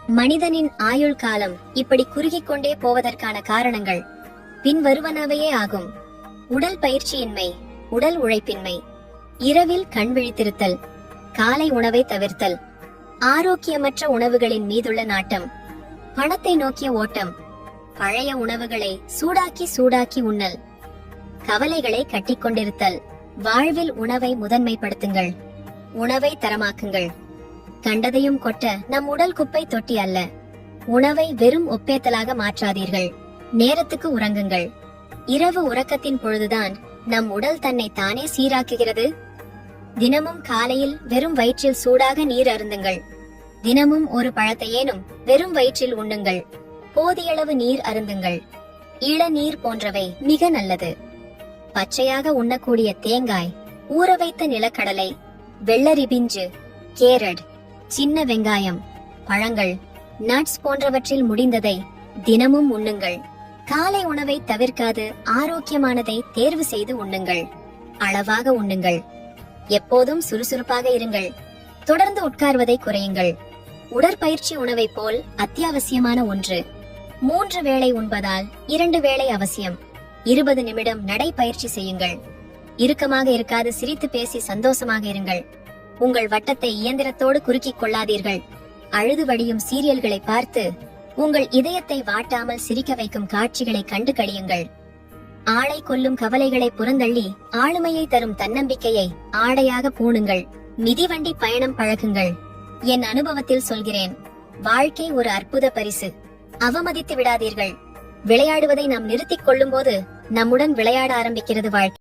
மனிதனின் ஆயுள் காலம் இப்படி குறுகிக் கொண்டே போவதற்கான காரணங்கள் பின்வருவனவையே ஆகும். உடல் பயிற்சியின்மை, உடல் உழைப்பின்மை, இரவில் கண் விழித்திருத்தல், காலை உணவை தவிர்த்தல், ஆரோக்கியமற்ற உணவுகளின் மீதுள்ள நாட்டம், பணத்தை நோக்கிய ஓட்டம், பழைய உணவுகளை சூடாக்கி உண்ணல், கவலைகளை கட்டிக்கொண்டிருத்தல். வாழ்வில் உணவை முதன்மைப்படுத்துங்கள், உணவை தரமாக்குங்கள். கண்டதையும் கொட்ட நம் உடல் குப்பை தொட்டி அல்ல. உணவை வெறும் ஒப்பேத்தலாக மாற்றாதீர்கள். நேரத்துக்கு உறங்குங்கள். இரவு உறக்கத்தின் பொழுதுதான் நம் உடல் தன்னை தானே சீராக்குகிறது. தினமும் காலையில் வெறும் வயிற்றில் சூடாக நீர் அருந்துங்கள். தினமும் ஒரு பழத்தையேனும் வெறும் வயிற்றில் உண்ணுங்கள். போதியளவு நீர் அருந்துங்கள். இளநீர் போன்றவை மிக நல்லது. பச்சையாக உண்ணக்கூடிய தேங்காய், ஊற வைத்த நிலக்கடலை, வெள்ளரி பிஞ்சு, கேரட், சின்ன வெங்காயம், பழங்கள், நட்ஸ் போன்றவற்றில் முடிந்ததை தினமும் உண்ணுங்கள். காலை உணவை தவிர்க்காது ஆரோக்கியமானதை தேர்வு செய்து உண்ணுங்கள். அளவாக உண்ணுங்கள். எப்போதும் சுறுசுறுப்பாக இருங்கள். தொடர்ந்து உட்கார்வதை குறையுங்கள். உடற்பயிற்சி உணவை போல் அத்தியாவசியமான ஒன்று. 3 வேளை உண்பதால் 2 வேளை அவசியம். 20 நிமிடம் நடைப்பயிற்சி செய்யுங்கள். இறுக்கமாக இருக்காது சிரித்து பேசி சந்தோஷமாக இருங்கள். உங்கள் வட்டத்தை இயந்திரத்தோடு குறுக்கிக் கொள்ளாதீர்கள். அழுது வடியும் சீரியல்களை பார்த்து உங்கள் இதயத்தை வாட்டாமல் சிரிக்க வைக்கும் காட்சிகளை கண்டு கழியுங்கள். ஆளை கொல்லும் கவலைகளை புறந்தள்ளி ஆளுமையை தரும் தன்னம்பிக்கையை ஆடையாக பூணுங்கள். மிதிவண்டி பயணம் பழகுங்கள். என் அனுபவத்தில் சொல்கிறேன், வாழ்க்கை ஒரு அற்புத பரிசு. அவமதித்து விடாதீர்கள். விளையாடுவதை நாம் நிறுத்திக் கொள்ளும் போது நம்முடன் விளையாட ஆரம்பிக்கிறது வாழ்க்கை.